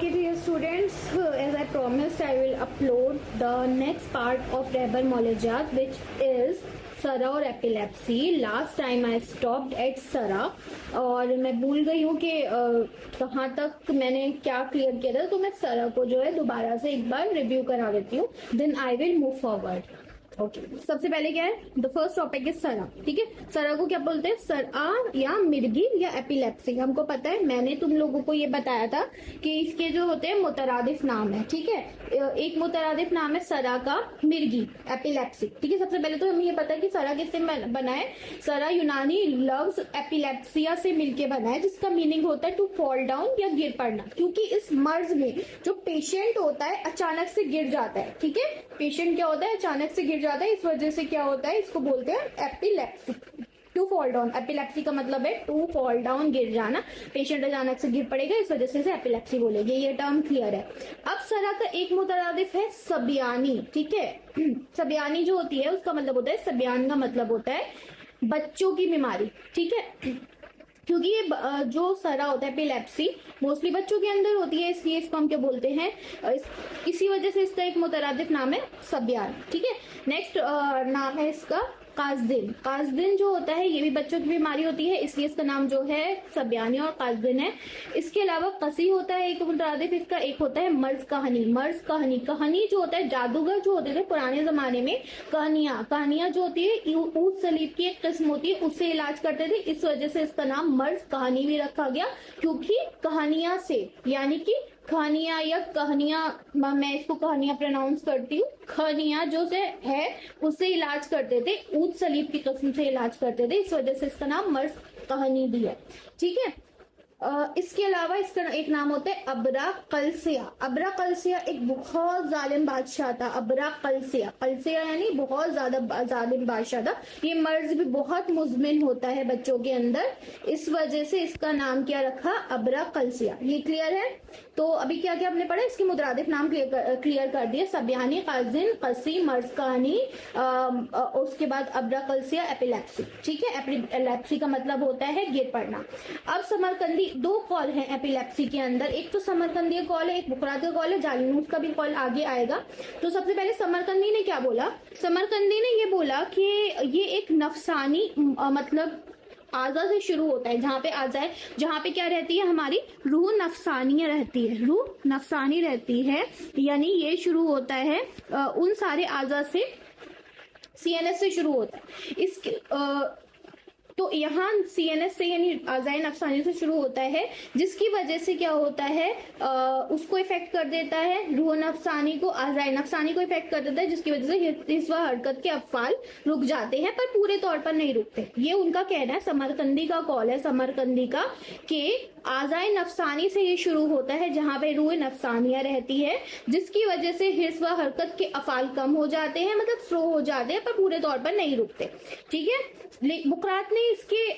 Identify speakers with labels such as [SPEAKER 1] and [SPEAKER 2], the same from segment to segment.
[SPEAKER 1] Okay, dear students, as I promised, I will upload the next part of Rebel Molejat, which is सरा और epilepsy. Last time I stopped at सरा और मैं भूल गई हूँ कि कहाँ तक मैंने क्या क्लियर किया था, तो मैं सरा को जो है दोबारा से एक बार रिव्यू करा देती हूँ. Then I will move forward. Okay, सबसे पहले क्या है, द फर्स्ट टॉपिक इज सरा. ठीक है, सरा को क्या बोलते हैं, सरा या मिर्गी या एपिलेप्सी. हमको पता है, मैंने तुम लोगों को ये बताया था कि इसके जो होते हैं मुतरादिफ नाम है. ठीक है, एक मुतरादिफ नाम है सरा का मिर्गी, एपिलेप्सी. ठीक है, सबसे पहले तो हमें ये पता है कि सरा किससे बना है. सरा यूनानी लफ्ज एपिलेप्सिया से मिलके बना है, जिसका मीनिंग होता है टू फॉल डाउन या गिर पड़ना. क्योंकि इस मर्ज में जो पेशेंट होता है अचानक से गिर जाता है. ठीक है, पेशेंट क्या होता है, अचानक से गिर जाता है, इस वजह से क्या होता है, इसको बोलते हैं epilepsy, to fall down. Epilepsy का मतलब है टू फॉल डाउन, गिर जाना. पेशेंट अचानक से गिर पड़ेगा, इस वजह से एपिलेप्सी बोलेंगे. ये टर्म क्लियर है. अब सरा का एक मुतरादिफ है सबियानी. ठीक है, सबियानी जो होती है उसका मतलब होता है, सबियान का मतलब होता है बच्चों की बीमारी. ठीक है, क्योंकि ये जो सरा होता है एपिलेप्सी मोस्टली बच्चों के अंदर होती है, इसलिए इसको हम क्या बोलते हैं, इसी वजह से इसका एक मुतरादिफ नाम है सबियान. ठीक है, नेक्स्ट नाम है इसका काजदिन. काजदिन जो होता है ये भी बच्चों की बीमारी होती है, इसलिए इसका नाम जो है सबियानी और काजदिन है. इसके अलावा कसी होता है एक मुतरादिफ इसका, एक होता है मर्ज कहानी. मर्ज कहानी, कहानी जो होता है, जादूगर जो होते थे पुराने जमाने में, कहानियां जो होती है ऊद सलीब की एक किस्म होती है, उससे इलाज करते थे. इस वजह से इसका नाम मर्ज कहानी भी रखा गया, क्योंकि कहानियां से, यानी कि कहानियां या कहानियां, मैं इसको कहानियां प्रोनाउंस करती हूँ, कहानियां जो से है उससे इलाज करते थे, ऊद सलीब की किस्म से इलाज करते थे, इस वजह से इसका नाम मर्ज कहानी भी है. ठीक है, इसके अलावा इसका एक नाम होता है अबरा कलसिया. अबरा कलसिया एक बहुत जालिम बादशाह था. अबरा कलसिया, कलसिया यानी बहुत ज्यादा जालिम बादशाह था. ये मर्ज भी बहुत मुजमिन होता है बच्चों के अंदर, इस वजह से इसका नाम क्या रखा, अबरा कलसिया. ये क्लियर है. तो अभी क्या क्या हमने पढ़ा, इसके मुतरादिफ नाम क्लियर कर दिए, सबियानी, काजिन, कसी, मर्ज कहानी, उसके बाद अबरा कलसिया, एपिलेप्सी. ठीक है, एपिलेप्सी का मतलब होता है गिर पड़ना. अब समरकंदी, दो कॉल हैं एपिलेप्सी के अंदर, एक तो समरकंदी कॉल है, एक बुकरात का कॉल है, जालिनूस का भी कॉल आगे आएगा. तो सबसे पहले समरकंदी ने क्या बोला, समरकंदी ने ये बोला कि ये एक नफसानी मतलब आजा से शुरू होता है, जहां पे आजा है, जहां पे क्या रहती है, हमारी रूह नफसानी रहती है, रूह नफसानी रहती है, यानी ये शुरू होता है उन सारे आजा से, सीएनएस से शुरू होता है. इसके तो यहाँ सीएनएस से यानी आज़ाए नफसानी से शुरू होता है, जिसकी वजह से क्या होता है, उसको इफेक्ट कर देता है, रूह नफसानी को, आज़ाए नफसानी को इफेक्ट कर देता है, जिसकी वजह से इस हरकत के अफ़आल रुक जाते हैं, पर पूरे तौर पर नहीं रुकते. ये उनका कहना है, समरकंदी का कॉल है, समरकंदी का, कि आज़ाए नफसानी से ये शुरू होता है, जहां पे रूह नफसानिया रहती है, जिसकी वजह से हिस्स व हरकत के अफ़ाल कम हो जाते हैं, मतलब स्लो हो जाते हैं, पर पूरे तौर पर नहीं रुकते. ठीक है, बुकरात ने इसके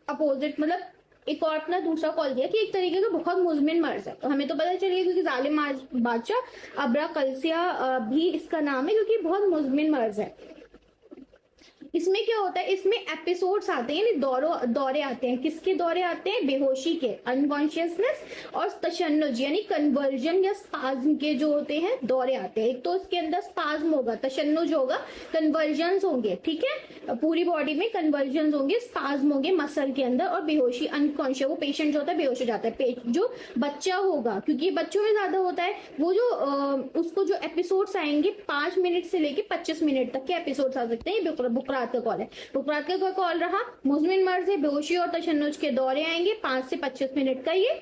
[SPEAKER 1] अपोजिट मतलब एक और अपना दूसरा कॉल दिया कि एक तरीके का बहुत मुजमिन मर्ज है. तो हमें तो पता चलिए, क्योंकि जालिम बादशाह अबरा कलसिया भी इसका नाम है, क्योंकि बहुत मुजमिन मर्ज है. इसमें क्या होता है, इसमें एपिसोड्स आते हैं, यानी दौरे आते हैं. किसके दौरे आते हैं, बेहोशी के, अनकॉन्शियसनेस, और तशन्नुज यानी कन्वर्जन या स्पाज्म के जो होते हैं दौरे आते हैं. एक तो इसके अंदर स्पाज्म होगा, तशन्नुज होगा, कन्वर्जन होंगे. ठीक है, पूरी बॉडी में कन्वर्जन होंगे, स्पाज्म होंगे मसल के अंदर, और बेहोशी, अनकॉन्शियस, वो पेशेंट जो होता है बेहोश हो जाता है. जो बच्चा होगा, क्योंकि बच्चों में ज्यादा होता है, वो जो उसको जो एपिसोड्स आएंगे 5 मिनट से लेके 25 मिनट तक के एपिसोड्स आ सकते हैं. बुकरात का कॉल है, बुकरात का कॉल रहा, मुजमिन मर्ज है, बेहोशी और तशन्नुज के दौरे आएंगे, 5 से 25 मिनट का ये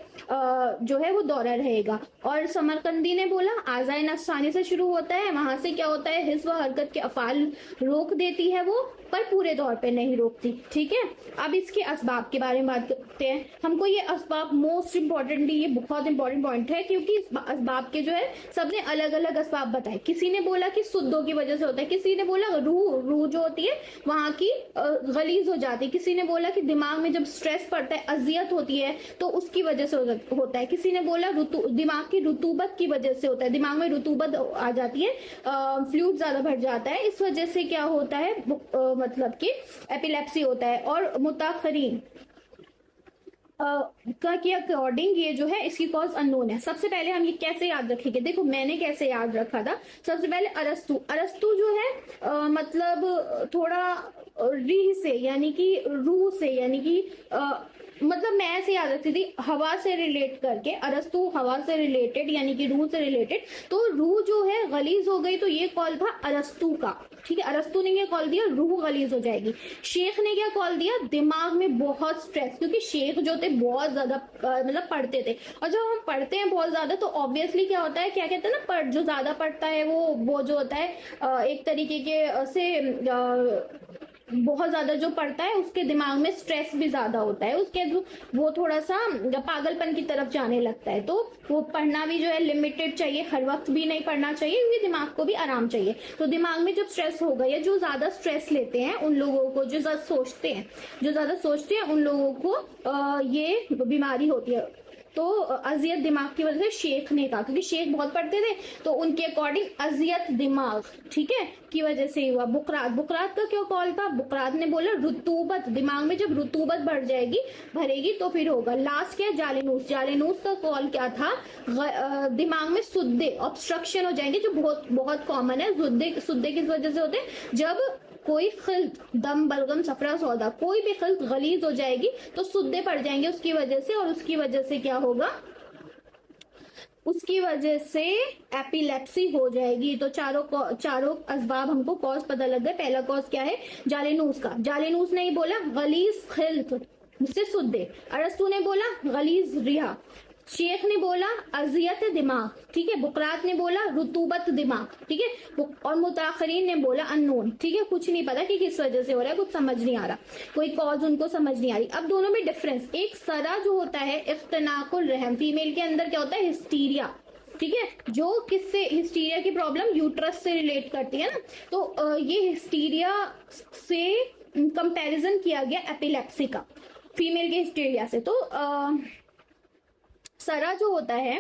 [SPEAKER 1] जो है वो दौरा रहेगा. और समरकंदी ने बोला आज़ाए नफसानी से शुरू होता है, वहां से क्या होता है, हिस्स व हरकत के अफ़ाल रोक देती है वो, पर पूरे तौर पे नहीं रोकती. ठीक है, अब इसके असबाब के बारे में बात करते हैं. हमको ये असबाब मोस्ट इम्पोर्टेंटली, ये बहुत इंपॉर्टेंट पॉइंट है, क्योंकि इस असबाब के जो है सबने अलग अलग असबाब बताए. किसी ने बोला कि सुद्दों की वजह से होता है, किसी ने बोला रूह जो होती है वहां की गलीज हो जाती है, किसी ने बोला कि दिमाग में जब स्ट्रेस पड़ता है, अजियत होती है, तो उसकी वजह से होता है, किसी ने बोला दिमाग की रुतूबत की वजह से होता है, दिमाग में रुतूबत आ जाती है, फ्लूइड ज्यादा भर जाता है, इस वजह से क्या होता है, मतलब कि एपिलेप्सी होता है. और मुताखरीन के अकॉर्डिंग ये जो है इसकी कॉज अननोन है। सबसे पहले हम ये कैसे याद रखेंगे, देखो मैंने कैसे याद रखा था। सबसे पहले अरस्तु, अरस्तु जो है मतलब थोड़ा रीह से यानी कि रूह से यानी कि मतलब मैं ऐसे याद रखती थी हवा से रिलेट करके, अरस्तु हवा से रिलेटेड यानी कि रूह से रिलेटेड, तो रूह जो है गलीज हो गई तो ये कॉल था अरस्तु का। ठीक है, अरस्तु ने क्या कॉल दिया, रूह गलीज हो जाएगी। शेख ने क्या कॉल दिया, दिमाग में बहुत स्ट्रेस, क्योंकि शेख जो थे बहुत ज्यादा मतलब पढ़ते थे, और जब हम पढ़ते हैं बहुत ज्यादा तो ऑब्वियसली क्या होता है, क्या कहते हैं ना, जो ज्यादा पढ़ता है वो जो होता है एक तरीके के से बहुत ज्यादा जो पढ़ता है उसके दिमाग में स्ट्रेस भी ज्यादा होता है, उसके वो थोड़ा सा पागलपन की तरफ जाने लगता है। तो वो पढ़ना भी जो है लिमिटेड चाहिए, हर वक्त भी नहीं पढ़ना चाहिए, क्योंकि दिमाग को भी आराम चाहिए। तो दिमाग में जब स्ट्रेस हो गया, जो ज्यादा स्ट्रेस लेते हैं उन लोगों को, जो ज्यादा सोचते हैं उन लोगों को ये बीमारी होती है। तो अजियत दिमाग की वजह से शेख ने कहा, क्योंकि शेख बहुत पढ़ते थे तो उनके अकॉर्डिंग अजियत दिमाग, ठीक है, की वजह से हुआ। बुकरात, बुकरात का क्यों कॉल था, बुकरात ने बोला रुतूबत, दिमाग में जब रुतूबत बढ़ जाएगी भरेगी तो फिर होगा। लास्ट क्या, जालिनूस, जालिनूस का कॉल क्या था, दिमाग में सुद्दे ऑब्स्ट्रक्शन हो जाएंगे, जो बहुत बहुत कॉमन है। सुद्दे किस वजह से होते हैं, जब कोई खिल्त, दम, बलगम, सफरा, सौदा, कोई भी खिल्त गलीज हो जाएगी तो सुद्दे पड़ जाएंगे उसकी वजह से, और उसकी वजह से क्या होगा, उसकी वजह से एपिलेप्सी हो जाएगी। तो चारों असबाब हमको कॉज पता लग गए। पहला कॉज क्या है, जालिनूस का, जालिनूस ने ही बोला गलीज खिल्त से सुद्दे, अरस्तु ने बोला गलीज रिहा, शेख ने बोला अजियत दिमाग, ठीक है, बुकरात ने बोला रुतूबत दिमाग, ठीक है, और मुताखरीन ने बोला अननोन, ठीक है, कुछ नहीं पता कि किस वजह से हो रहा है, कुछ समझ नहीं आ रहा, कोई कॉज उनको समझ नहीं आ रही। अब दोनों में डिफरेंस, एक सरा जो होता है इख्तनाकुल रहम, फीमेल के अंदर क्या होता है, हिस्टीरिया, ठीक है, जो किससे, हिस्टीरिया की प्रॉब्लम यूट्रस से रिलेट करती है ना, तो ये हिस्टीरिया से कंपैरिजन किया गया एपिलेप्सी का फीमेल के हिस्टीरिया से। तो सरा जो होता है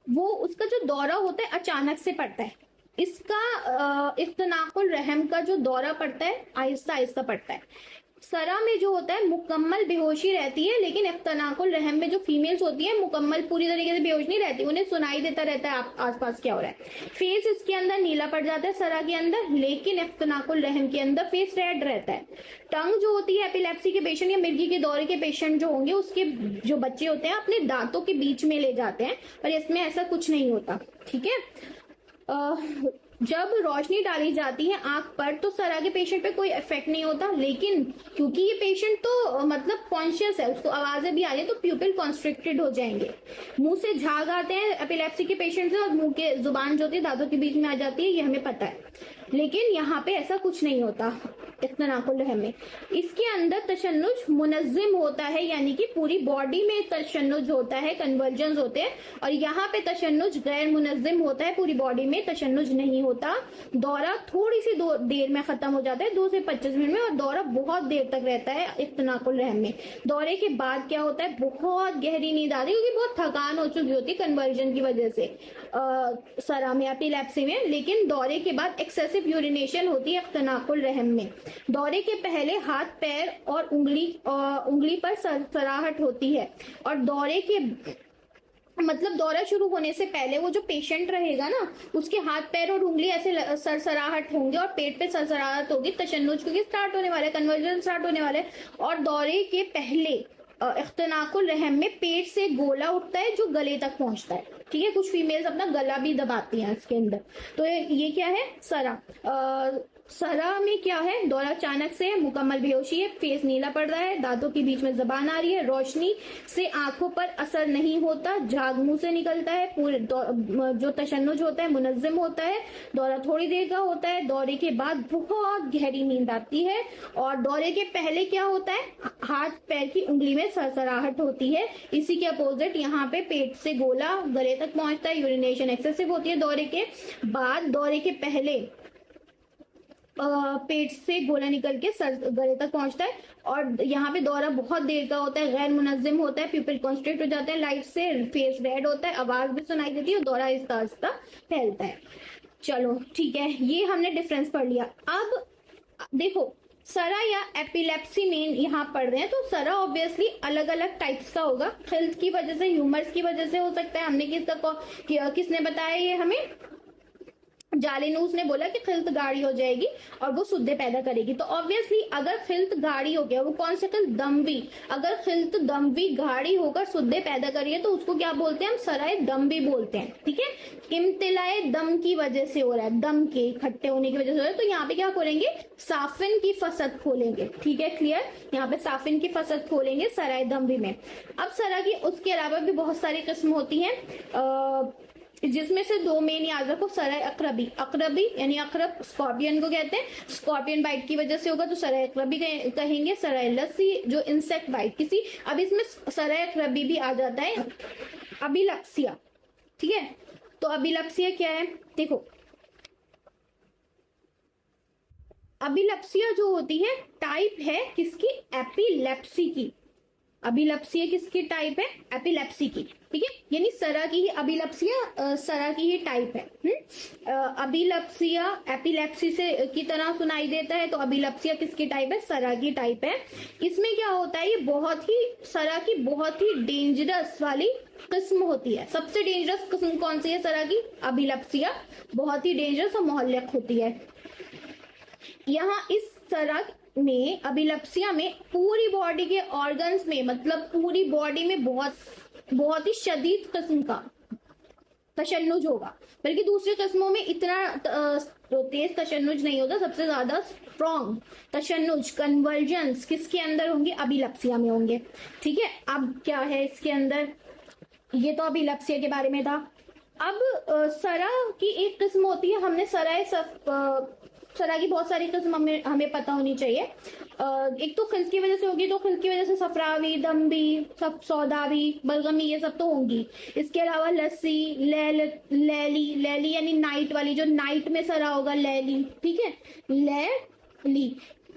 [SPEAKER 1] वो उसका जो दौरा होता है अचानक से पड़ता है, इसका इख्तनाकुल रहम का जो दौरा पड़ता है आहिस्ता आहिस्ता पड़ता है। सरा में जो होता है मुकम्मल बेहोशी रहती है, लेकिन इख्तनाकुल रहम में जो फीमेल्स होती है मुकम्मल पूरी तरीके से बेहोश नहीं रहती, उन्हें सुनाई देता रहता है आसपास क्या हो रहा है। फेस इसके अंदर नीला पड़ जाता है सरा के अंदर, लेकिन इख्तनाकुल रहम के अंदर फेस रेड रहता है। टंग जो होती है एपिलेप्सी के पेशेंट या मिर्गी के दौरे के पेशेंट जो होंगे उसके जो बच्चे होते हैं अपने दांतों के बीच में ले जाते हैं, पर इसमें ऐसा कुछ नहीं होता, ठीक है। जब रोशनी डाली जाती है आंख पर तो सरा के पेशेंट पे कोई इफेक्ट नहीं होता, लेकिन क्योंकि ये पेशेंट तो मतलब कॉन्शियस है, उसको आवाजें भी आ रही है, तो प्यूपिल कॉन्स्ट्रिक्टेड हो जाएंगे। मुंह से झाग आते हैं एपिलेप्सी के पेशेंट से, और मुंह के जुबान जो होती है दांतों के बीच में आ जाती है, ये हमें पता है, लेकिन यहाँ पे ऐसा कुछ नहीं होता इख्तनाकुल रहम में। इसके अंदर तशन्नुज मुनज़्ज़िम होता है, यानी कि पूरी बॉडी में तशन्नुज होता है, कन्वर्जन्स होते हैं, और यहाँ पे तशन्नुज गैर मुनज़्ज़िम होता है, पूरी बॉडी में तशन्नुज नहीं होता। दौरा थोड़ी सी देर में खत्म हो जाता है, 2 से 25 मिनट में, और दौरा बहुत देर तक रहता है इख्तनाकुल रहम में। दौरे के बाद क्या होता है, बहुत गहरी नींद आती है, क्योंकि बहुत थकान हो चुकी होती है कन्वर्जन की वजह से सरा में एपिलेप्सी में, लेकिन दौरे के बाद एक्सेसिव यूरिनेशन होती है इख्तनाकुल रहम में। दौरे के पहले हाथ, पैर और उंगली पर सरसराहट होती है, और दौरे के मतलब दौरा शुरू होने से पहले वो जो पेशेंट रहेगा ना उसके हाथ, पैर और उंगली ऐसे सरसराहट होंगे, और पेट पे सरसराहट होगी, तशन्नुज क्योंकि स्टार्ट होने वाले, कन्वर्जन स्टार्ट होने वाले। और दौरे के पहले इख्तनाकुल रहम में पेट से गोला उठता है जो गले तक पहुंचता है, ठीक है, कुछ फीमेल्स अपना गला भी दबाती हैं इसके अंदर। तो ये क्या है, सरा। सरा में क्या है, दौरा अचानक से है, मुकम्मल बेहोशी है, फेस नीला पड़ रहा है, दांतों के बीच में जबान आ रही है, रोशनी से आंखों पर असर नहीं होता, झाग मुंह से निकलता है, पूरे जो तशन्नुज होता है मुनज़्ज़िम होता है, दौरा थोड़ी देर का होता है, दौरे के बाद बहुत गहरी नींद आती है, और दौरे के पहले क्या होता है, हाथ पैर की उंगली में सरसराहट होती है। इसी के अपोजिट यहाँ पे पेट से गोला गले तक पहुंचता है, यूरिनेशन एक्सेसिव होती है। दौरे के बाद, दौरे के पहले पेट से गोला निकल के सर गले तक पहुंचता है, और यहाँ पे दौरा बहुत देर का होता है, गैर मुनज़्ज़िम होता है, प्यूपिल कॉन्स्ट्रिक्ट हो जाते हैं लाइट से, फेस रेड होता है, आवाज भी सुनाई देती है, और दौरा आहिस्ता आहिस्ता फैलता है। चलो ठीक है, ये हमने डिफरेंस पढ़ लिया। अब देखो सरा या एपिलेप्सी में यहाँ पढ़ रहे हैं, तो सरा ऑब्वियसली अलग अलग टाइप्स का होगा। हेल्थ की वजह से, ह्यूमर्स की वजह से हो सकता है। हमने किसने बताया ये हमें? जालिनूस ने बोला कि खिल्त गाढ़ी हो जाएगी और वो सुद्धे पैदा करेगी। तो ऑब्वियसली अगर खिल्त गाढ़ी हो गया, वो कौन सा खिल्त? दमवी। अगर खिल्त दमवी गाढ़ी होकर सुद्धे पैदा करी है तो उसको क्या बोलते हैं? हम सराय दमवी बोलते हैं। ठीक है, इम्तिलाए दम की वजह से हो रहा है, दम के इकट्ठे होने की वजह से हो रहा है, तो यहाँ पे क्या खोलेंगे? साफिन की फसद खोलेंगे। ठीक है, क्लियर? यहाँ पे साफिन की फसद खोलेंगे सराय दमवी में। अब सरा की उसके अलावा भी बहुत सारी किस्म होती है, जिसमें से दो मेन याद रखो। सराय अकरबी, अकरबी यानी अकरब स्कॉर्पियन को कहते हैं, स्कॉर्पियन बाइट की वजह से होगा तो सराय अकरबी कहेंगे। सराय लस्सी जो इंसेक्ट बाइट किसी, अब इसमें सराय अकरबी भी आ जाता है। अबिलप्सिया, ठीक है, तो अबिलप्सिया क्या है? देखो, अबिलप्सिया जो होती है टाइप है किसकी? एपिलेप्सी की। अबिलप्सिया किसकी टाइप है? एपिलेप्सी की। ठीक है, यानी सरा की ही अबिलप्सिया सरा की ही टाइप है। अबिलप्सिया एपिलेप्सी से की तरह सुनाई देता है, तो अबिलप्सिया किसकी टाइप है? सरा की टाइप है। इसमें क्या होता है? ये बहुत ही सरा की बहुत ही डेंजरस वाली किस्म होती है। सबसे डेंजरस किस्म कौन सी है सरा की? अबिलप्सिया, बहुत ही डेंजरस और मोहल्लक होती है। यहाँ इस सरा में, अबिलप्सिया में पूरी बॉडी के ऑर्गन्स में, मतलब पूरी बॉडी में बहुत ही शदीद किस्म का तशन्नुज होगा। बल्कि दूसरे किस्मों में इतना तेज तशन्नुज नहीं होता। सबसे ज्यादा स्ट्रॉन्ग तशन्नुज, कन्वर्जन्स किसके अंदर होंगे? अबिलप्सिया में होंगे। ठीक है, अब क्या है इसके अंदर? ये तो अबिलप्सिया के बारे में था। अब सरा की एक किस्म होती है, हमने सरा की बहुत सारी किस्म हमें पता होनी चाहिए। एक तो खिल्त की वजह से होगी, तो खिल्त की वजह से सफरावी, दम्बी, सब सौदावी, बलगमी, ये सब तो होंगी। इसके अलावा लस्सी, लैली, लैली यानी नाइट वाली, जो नाइट में सरा होगा, लैली। ठीक है, लैली,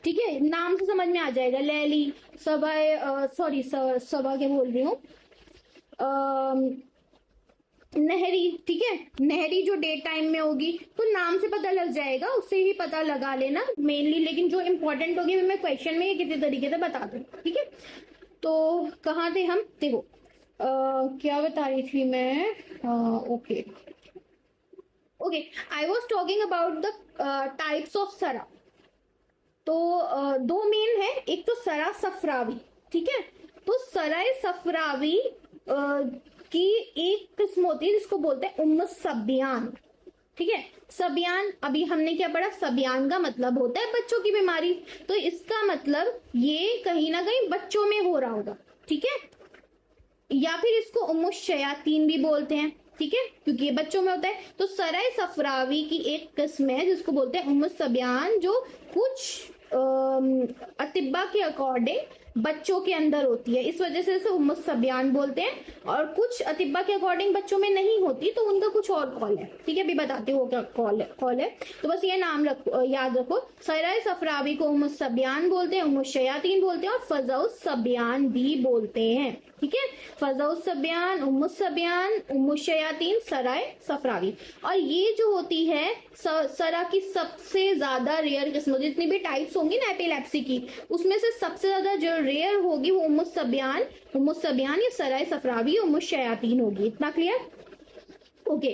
[SPEAKER 1] ठीक है, नाम से समझ में आ जाएगा। लैली, सबा, सॉरी सबा के बोल रही हूँ, नहरी। ठीक है, नहरी जो डे टाइम में होगी, तो नाम से पता लग जाएगा, उससे ही पता लगा लेना मेनली। लेकिन जो इंपॉर्टेंट होगी मैं क्वेश्चन में किसी तरीके से बता दूं। ठीक है, तो कहाँ थे हम? देखो क्या बता रही थी मैं? Okay, I was talking about the types of सरा। तो दो मेन है, एक तो सरा सफरावी। ठीक है, तो सराय सफरावी की एक किस्म होती है जिसको बोलते हैं उम्म सबियान। ठीक है, सबियान, अभी हमने क्या पढ़ा? सबियान का मतलब होता है बच्चों की बीमारी, तो इसका मतलब ये कहीं ना कहीं बच्चों में हो रहा होगा। ठीक है, या फिर इसको उम्म शयातीन भी बोलते हैं। ठीक है, क्योंकि ये बच्चों में होता है। तो सराय सफरावी की एक किस्म है जिसको बोलते हैं उम्म सबियान, जो कुछ अतिब्बा के अकॉर्डिंग बच्चों के अंदर होती है, इस वजह से इसे उम्म सबियान बोलते हैं। और कुछ अतिब्बा के अकॉर्डिंग बच्चों में नहीं होती, तो उनका कुछ और कॉल है। ठीक है, अभी बताती हूँ क्या कॉल है। तो बस ये नाम याद रखो, सराय सफरावी को उम्म सबियान बोलते हैं, उम्म शयातीन बोलते हैं, और फजाउस सबियान भी बोलते हैं। ठीक है, फजाउस सबियान, उम्म सबियान, उम्म शयातीन, सराय सफरावी। और ये जो होती है सरा की सबसे ज्यादा रेयर किस्म, जितनी भी टाइप्स होंगी ना एपिलेप्सी की, उसमें से सबसे ज्यादा जो रेयर होगी वो उम्म सबियान या सराय सफरावी, उम्म शयातीन होगी। इतना क्लियर? ओके,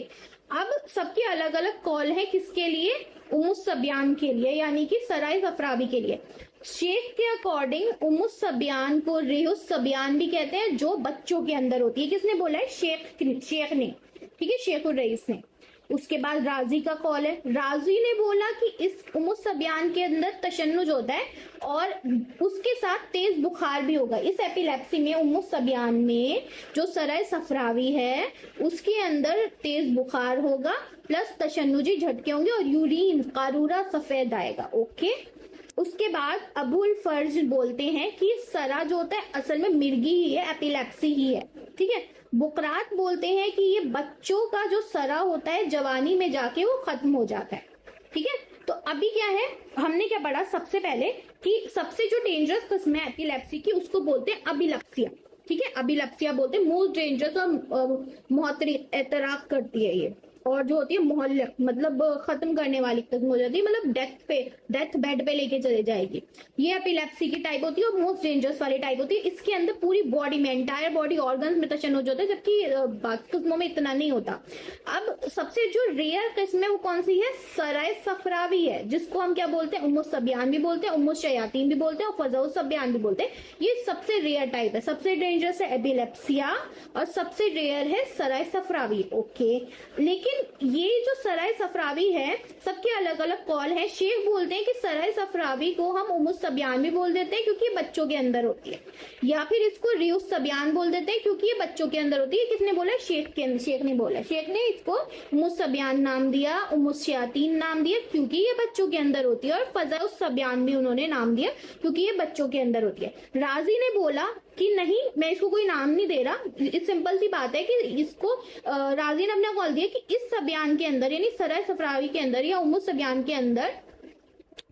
[SPEAKER 1] अब सबके अलग अलग कॉल है किसके लिए? उम्म सबियान के लिए, यानी कि सराय सफरावी के लिए। शेख के अकॉर्डिंग उम्म सबियान को रेहुस सबियान भी कहते हैं, जो बच्चों के अंदर होती है। किसने बोला है? शेख ने। ठीक है, शेख उर रईस ने। उसके बाद राजी का कॉल है। राजी ने बोला कि इस उम्म सबियान के अंदर तशन्नुज होता है और उसके साथ तेज बुखार भी होगा। इस एपिलेप्सी में, उम्म सबियान में, जो सराय सफरावी है उसके अंदर तेज बुखार होगा, प्लस तशन्नुजी झटके होंगे और यूरिन कारूरा सफेद आएगा। ओके, उसके बाद अबुल फर्ज बोलते हैं कि सरा जो होता है असल में मिर्गी ही है, एपिलेप्सी ही है। ठीक है, बुकरात बोलते हैं कि ये बच्चों का जो सरा होता है जवानी में जाके वो खत्म हो जाता है। ठीक है, तो अभी क्या है, हमने क्या पढ़ा सबसे पहले कि सबसे जो डेंजरस किस्म है एपिलेप्सी की उसको बोलते हैं अबिलप्सिया। ठीक है, अबिलप्सिया बोलते हैं, मोस्ट डेंजरस और मोहतरी एतराक करती है ये। और जो होती है मोहल्लक, मतलब खत्म करने वाली किस्म हो जाती है, मतलब डेथ बेड पे लेके चले जाएगी। ये एपिलेप्सी की टाइप होती है और मोस्ट डेंजरस वाली टाइप होती है। इसके अंदर पूरी बॉडी में, एंटायर बॉडी ऑर्गन्स में तशन्नुज होता है, जबकि बाकी किस्मों में इतना नहीं होता। अब सबसे जो रेयर किस्म है वो कौन सी है? सराय सफरावी है, जिसको हम क्या बोलते हैं? उम्मुस सबियान भी बोलते हैं, उम्मुस शयातीन भी बोलते हैं और फजाउस सबियान भी बोलते हैं। ये सबसे रेयर टाइप है। सबसे डेंजरस है एपिलेप्सिया और सबसे रेयर है सराय सफरावी। ओके, लेकिन ये जो सराय सफरावी है सबके अलग अलग कॉल है। शेख बोलते हैं कि सराय सफरावी को हम उम्मुस सबियान भी बोल देते हैं क्योंकि ये बच्चों के अंदर होती है, या फिर इसको रियुस सबियान बोल देते हैं क्योंकि ये बच्चों के अंदर होती है। किसने बोला? शेख ने बोला। शेख ने इसको उम्मुस सबियान नाम दिया, उम्मुस शयातीन नाम दिया क्योंकि ये बच्चों के अंदर होती है, और फजाउस सबियान भी उन्होंने नाम दिया क्योंकि ये बच्चों के अंदर होती है। राजी ने बोला कि नहीं, मैं इसको कोई नाम नहीं दे रहा। सिंपल सी बात है कि इसको राजी ने अपना कॉल दिया कि इस सबियान के अंदर, यानी सराय सफरावी के अंदर या उम्मुस सबियान के अंदर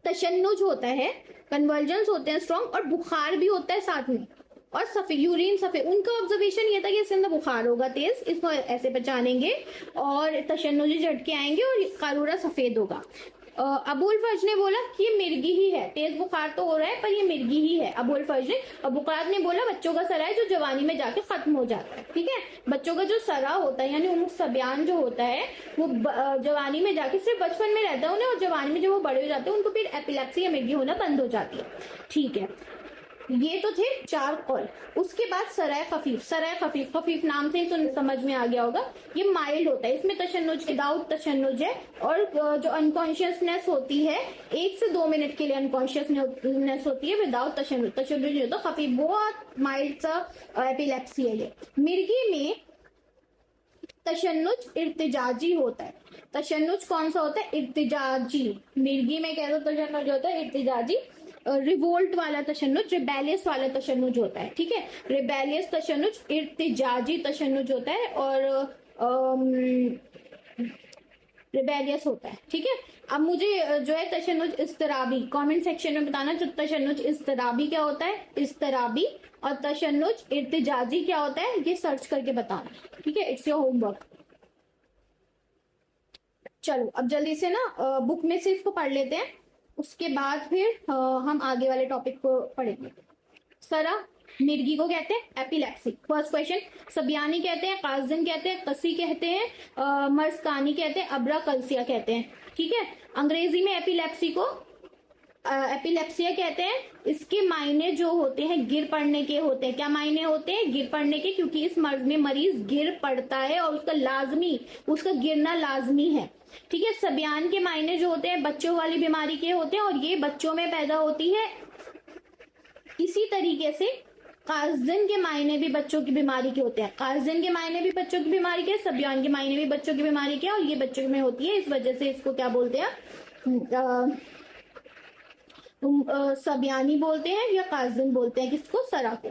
[SPEAKER 1] तशन्नुज होता है, कन्वर्जेंस होते हैं स्ट्रॉन्ग, और बुखार भी होता है साथ में, और सफेद यूरिन सफेद। उनका ऑब्जर्वेशन ये था कि इसके अंदर बुखार होगा तेज, इसको ऐसे पहचानेंगे, और तशन्नुजी झटके आएंगे और कारूरा सफेद होगा। अबुल फर्ज ने बोला कि ये मिर्गी ही है, तेज बुखार तो हो रहा है पर ये मिर्गी ही है, अबुल फर्ज ने। और बुकरात ने बोला बच्चों का सरा है जो जवानी में जाके खत्म हो जाता है। ठीक है, बच्चों का जो सरा होता है यानी उम्मुस सबियान जो होता है वो जवानी में जाके, सिर्फ बचपन में रहता है उन्हें, और जवानी में जब वो बड़े हो जाते हैं उनको फिर एपिलेप्सी या मिर्गी होना बंद हो जाती है। ठीक है, ये तो थे 4 कॉल। उसके बाद सराय खफीफ। सराय खफीफ, खफीफ नाम से ही समझ में आ गया होगा, ये माइल्ड होता है, इसमें तशन्नुज विदाउट तशन्नुज है, और जो अनकॉन्शियसनेस होती है 1 से 2 मिनट के लिए अनकॉन्शियसनेस होती है विदाउट तशन्नुज। तशन्नुज नहीं होता, खफीफ बहुत माइल्ड सा एपिलेप्सी है ये। मिर्गी में तशन्नुज इर्तिजाजी होता है। तशन्नुज कौन सा होता है? इर्तिजाजी। मिर्गी में कैसा तशन्नुज होता है? इर्तिजाजी। रिवोल्ट वाला तशन्नुज, रिबेलियस वाला तशन्नुज होता है। ठीक है, रिबेलियस तशन्नुज, इर्तिजाजी तशन्नुज होता है, और रिबेलियस होता है। ठीक है, अब मुझे जो है तशन्नुज इस्तराबी कमेंट सेक्शन में बताना, जो तशन्नुज इस्तराबी क्या होता है, इस्तराबी, और तशन्नुज इर्तिजाजी क्या होता है, ये सर्च करके बताना। ठीक है, इट्स योर होमवर्क। चलो अब जल्दी से ना बुक में से इसको पढ़ लेते हैं, उसके बाद फिर हम आगे वाले टॉपिक को पढ़ेंगे। सरा मिर्गी को कहते हैं एपिलेप्सी। फर्स्ट क्वेश्चन, सबियानी कहते हैं, काजिन कहते हैं, कसी कहते हैं, मर्सकानी कहते हैं, अब्रा कलसिया कहते हैं। ठीक है, अंग्रेजी में एपिलेप्सी को एपिलेप्सिया कहते हैं। इसके मायने जो होते हैं गिर पड़ने के होते हैं। क्या मायने होते हैं? गिर पड़ने के, क्योंकि इस मर्ज में मरीज गिर पड़ता है और उसका गिरना लाजमी है। ठीक है, सबियान के मायने जो होते हैं बच्चों वाली बीमारी के होते हैं, और ये बच्चों में पैदा होती है। इसी तरीके से काजिन के मायने भी बच्चों की बीमारी के होते हैं। काजिन के मायने भी बच्चों की बीमारी के, सबियान के मायने भी बच्चों की बीमारी के, और ये बच्चों में होती है। इस वजह से इसको क्या बोलते हैं? सबियानी बोलते हैं या काजिन बोलते हैं, किसको? सरा को।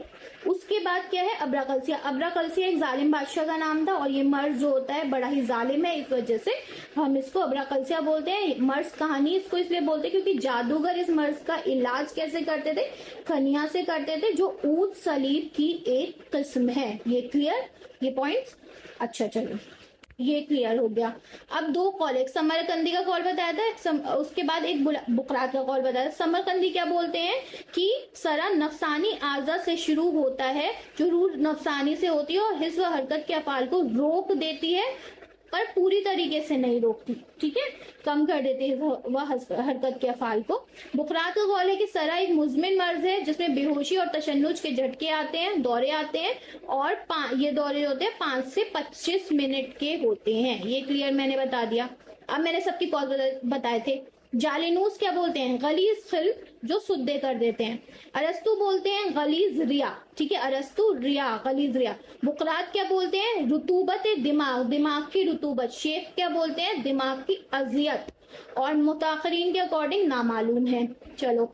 [SPEAKER 1] उसके बाद क्या है? अब्रा कलसिया। अब्रा कलसिया एक जालिम बादशाह का नाम था, और ये मर्ज जो होता है बड़ा ही जालिम है, इस वजह से हम इसको अब्रा कलसिया बोलते हैं। मर्ज कहानी इसको इसलिए बोलते हैं क्योंकि जादूगर इस मर्ज का इलाज कैसे करते थे? खनिया से करते थे, जो ऊद सलीब की एक किस्म है। ये क्लियर, ये पॉइंट्स? अच्छा, चलो ये क्लियर हो गया। अब 2 कॉल, एक समरकंदी का कॉल बताया था, उसके बाद एक बुकरात का कॉल बताया था। समरकंदी क्या बोलते हैं कि सरा नफसानी आजा से शुरू होता है, जो रूह नफसानी से होती है, और हिस्स व हरकत के अफाल को रोक देती है पर पूरी तरीके से नहीं रोकती। ठीक है, कम कर देती है वह हरकत के अफाल को। बुकरात का कॉल है कि सरा एक मुजमिन मर्ज है जिसमें बेहोशी और तशन्नुज के झटके आते हैं, दौरे आते हैं, और ये दौरे होते हैं 5 से 25 मिनट के होते हैं। ये क्लियर मैंने बता दिया। अब मैंने सबकी कॉल बताए थे। जालिनूस क्या बोलते हैं? गलीज खिल, जो सुद्दे कर देते हैं। अरस्तु बोलते हैं गलीज रिया। ठीक है, अरस्तु रिया, गलीज रिया। बुकरात क्या बोलते हैं? रुतूबत दिमाग, दिमाग की रुतूबत। शेख क्या बोलते हैं? दिमाग की अजियत। और मुताखरीन के अकॉर्डिंग नामालूम है। चलो,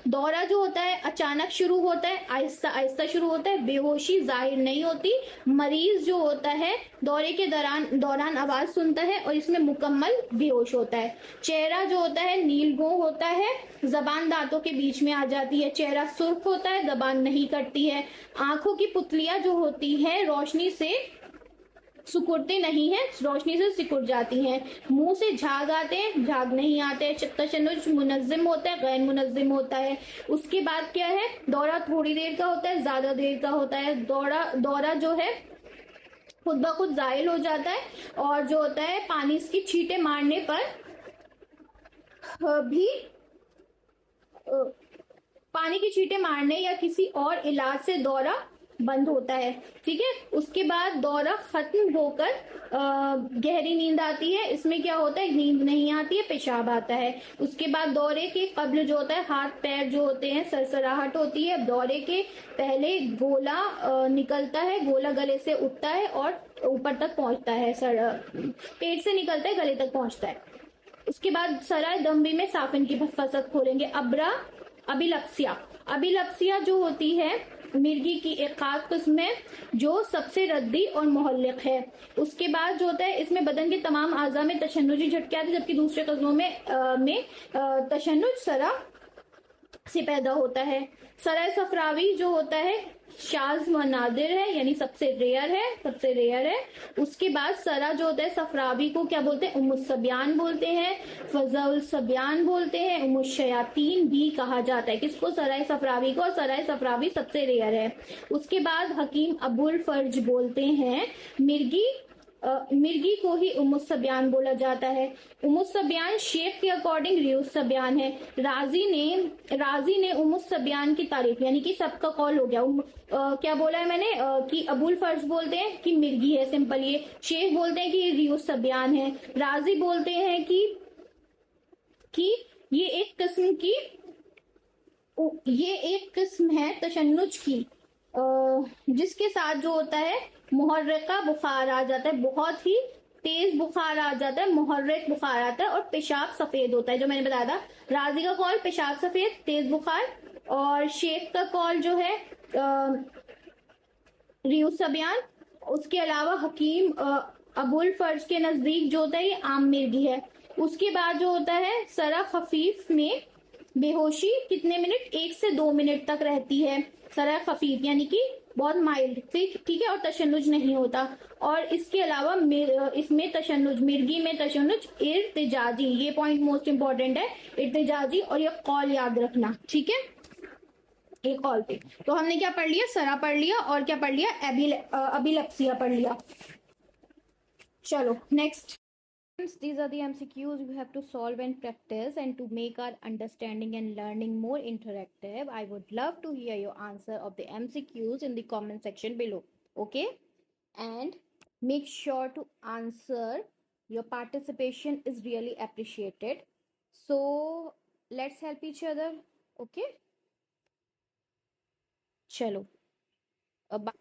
[SPEAKER 1] दौरा जो होता है अचानक शुरू होता है, आहिस्ता आहिस्ता शुरू होता है, बेहोशी जाहिर नहीं होती। मरीज जो होता है दौरे के दौरान आवाज सुनता है और इसमें मुकम्मल बेहोश होता है। चेहरा जो होता है नीलगो होता है, जबान दांतों के बीच में आ जाती है। चेहरा सुर्ख होता है, जबान नहीं कटती है। आंखों की पुतलियां जो होती है रोशनी से सिकुड़ते नहीं है, रोशनी से सिकुड़ जाती हैं। मुंह से झाग आते हैं, झाग नहीं आते। तशन्नुज मुनज़्ज़िम होता है, गैर मुनज़्ज़िम होता है। उसके बाद क्या है, दौरा थोड़ी देर का होता है, ज्यादा देर का होता है। दौरा जो है खुद ब खुद जायल हो जाता है, और जो होता है पानी की छींटे मारने पर भी पानी की छींटे मारने या किसी और इलाज से दौरा बंद होता है। ठीक है, उसके बाद दौरा खत्म होकर गहरी नींद आती है। इसमें क्या होता है, नींद नहीं आती है, पेशाब आता है। उसके बाद दौरे के कब्ल जो होता है, हाथ पैर जो होते हैं, सरसराहट होती है। दौरे के पहले गोला निकलता है, गोला गले से उठता है और ऊपर तक पहुंचता है, पेट से निकलता है, गले तक पहुंचता है। उसके बाद सराय दम्बी में साफिन की फसद खोलेंगे। अबिलप्सिया अबिलप्सिया जो होती है मिर्गी की एक खास किस्म है जो सबसे रद्दी और मुहल्लिक है। उसके बाद जो होता है, इसमें बदन के तमाम आज़ा में तशन्नुजी झटके आते हैं, जबकि दूसरे कस्मों में तशन्नुज सरा से पैदा होता है। सराय सफरावी जो होता है शाज व नादिर है, यानी सबसे रेयर है। उसके बाद सरा जो होता है सफरावी को क्या बोलते हैं, उम्मुस्सबियान बोलते हैं, फजल सबियान बोलते हैं, उम्मुशयातीन भी कहा जाता है। किसको, सराय सफरावी को। और सराय सफरावी सबसे रेयर है। उसके बाद हकीम अबुल फर्ज बोलते हैं मिर्गी को ही उम्मुस्सबियान बोला जाता है। उम्मुस्सबियान शेख के अकॉर्डिंग रियुस्सबियान है। राजी ने उम्मुस्सबियान की तारीफ, यानी कि सबका कॉल हो गया। क्या बोला है मैंने, कि अबुल फर्ज बोलते हैं कि मिर्गी है, सिंपल ये। शेख बोलते हैं कि रियुस्सबियान है। राजी बोलते हैं कि ये एक किस्म है तशन्नुज की, जिसके साथ जो होता है मुहर्रिका बुखार आ जाता है, बहुत ही तेज बुखार आ जाता है, मुहर्रिक बुखार आता है, और पेशाब सफेद होता है, जो मैंने बताया था। राजी का कॉल पेशाब सफेद, तेज बुखार। और शेख का कॉल जो है रियुसबियान। उसके अलावा हकीम अबुल फर्ज के नजदीक जो होता है ये आम मिर्गी है। उसके बाद जो होता है सरा खफीफ में बेहोशी कितने मिनट, 1 से 2 मिनट तक रहती है। सरा खफीफ यानी कि बहुत माइल्ड, ठीक है, और तशन्नुज नहीं होता। और इसके अलावा इसमें तशन्नुज, मिर्गी में तशन्नुज इर्तिजाजी, ये पॉइंट मोस्ट इंपॉर्टेंट है, इर्तिजाजी। और ये कॉल याद रखना, ठीक है, एक कॉल पे। तो हमने क्या पढ़ लिया, सरा पढ़ लिया, और क्या पढ़ लिया, अबिलप्सिया पढ़ लिया। चलो next, these are the MCQs you have to solve and practice, and to make our understanding and learning more interactive, I would love to hear your answer of the MCQs in the comment section below. Okay, and make sure to answer. Your participation is really appreciated, so let's help each other. Okay, chalo, bye.